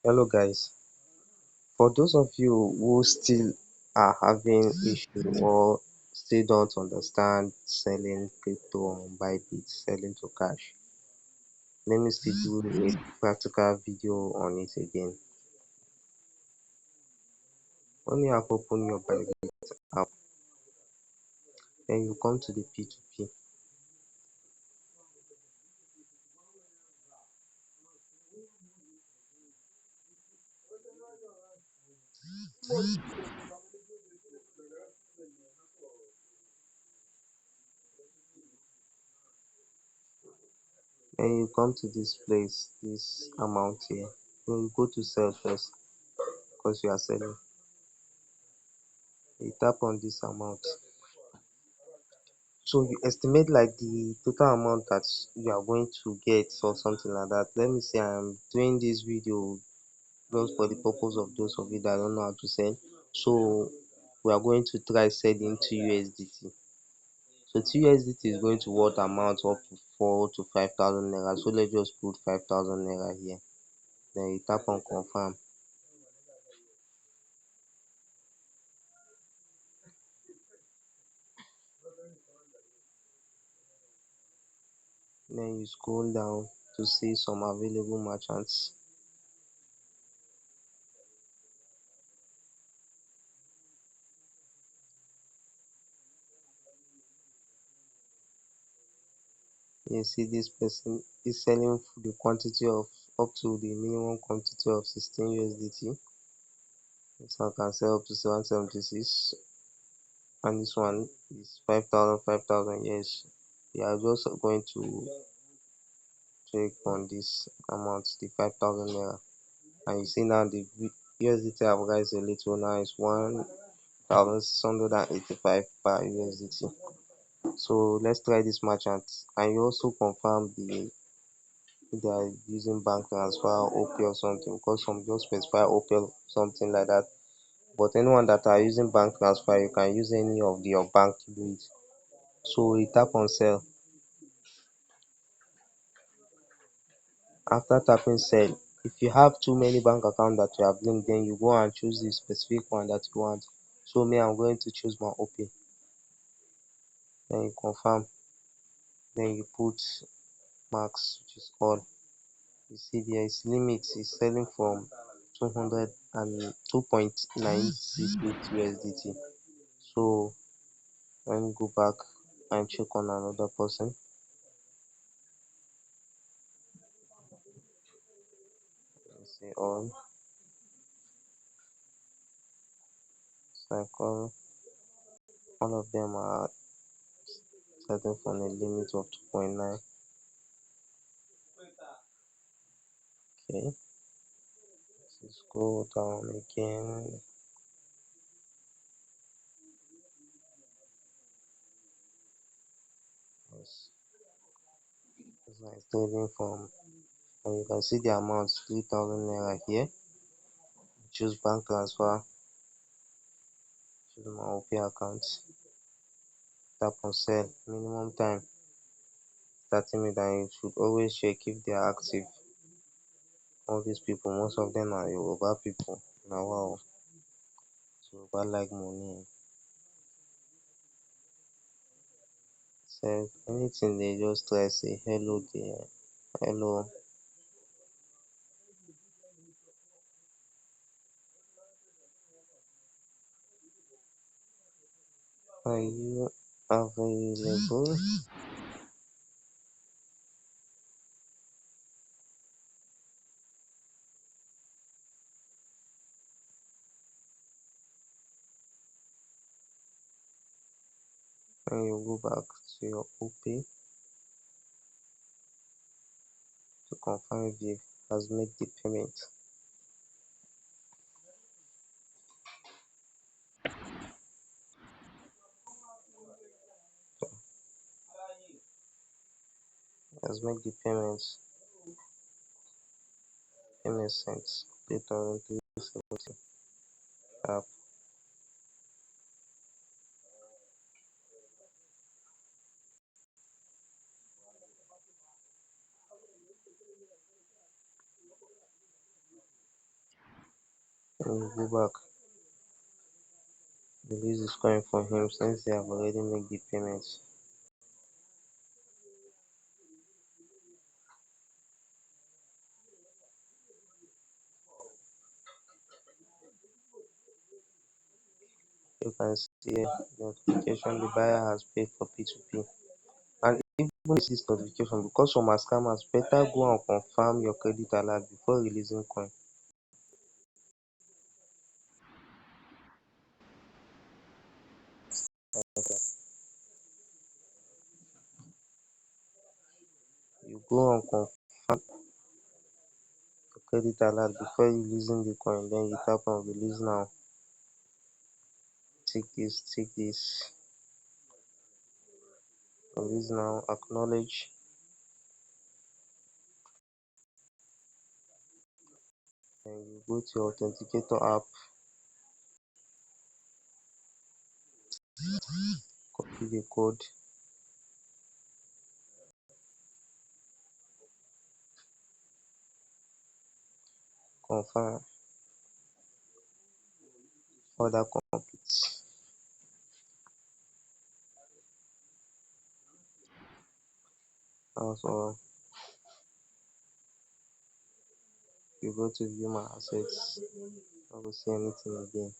Hello guys, for those of you who still are having issue or still don't understand selling crypto on Bybit, selling to cash, let me still do a practical video on it again. When you have opened your Bybit app, then you come to the P2P. Then you come to this place, this amount here. Then you go to sell first because you are selling. You tap on this amount. So you estimate like the total amount that you are going to get or something like that. Let me say I'm doing this video just for the purpose of those of you that don't know how to sell. So we are going to try selling to USDT. So two USDT is going to worth amount up to 4 to 5,000 naira. So let's just put 5,000 naira here. Then you tap on confirm. Then you scroll down to see some available merchants. You see this person is selling the quantity of up to the minimum quantity of 16 USDT. This one can sell up to 776, and this one is 5,000, 5,000. Yes, we are just going to check on this amount, the 5,000 naira, and you see now the USDT have rise a little. Now it's 1,685 per USDT. So let's try this merchant, and you also confirm they are using bank transfer, OP or something, because some just specify OP or something like that. But anyone that are using bank transfer, you can use any of your bank to do it. So you tap on sell. After tapping sell, if you have too many bank accounts that you have linked, then you go and choose the specific one that you want. So me, I'm going to choose my OP. Then you confirm. Then you put max, which is all. You see there is limit. It's selling from 202.968 USDT. So let me go back and check on another person. Let's say all of them are starting from a limit of 2.9. Okay, let's go down again. Yes, this one is trading from, and you can see the amount 3,000 naira here. Choose bank transfer, choose my OP account, tap on sell. Minimum time 30 minutes, and you should always check if they are active. All these people, most of them are Yoruba people. Now wow, Yoruba like money. So anything they just try say hello there, hello. Are you available? And you go back to your OP to confirm if you has made the payment. Has made the payment. Payment sent. 3,370. App. you go back, release this coin for him since they have already made the payment. You can see here notification the buyer has paid for P2P. And even this notification, because some are scammers, better go and confirm your credit alert before releasing coin. You go and confirm your credit alert before releasing the coin, then you tap on release now. Take this, release now, acknowledge. Then you go to your authenticator app, copy the code, confirm, order complete. Also, you go to view my assets, I will see anything again.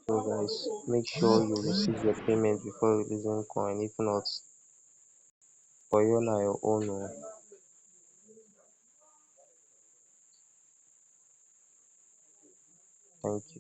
So guys, make sure you receive your payment before releasing coin. If not, for you na your own oh. Thank you.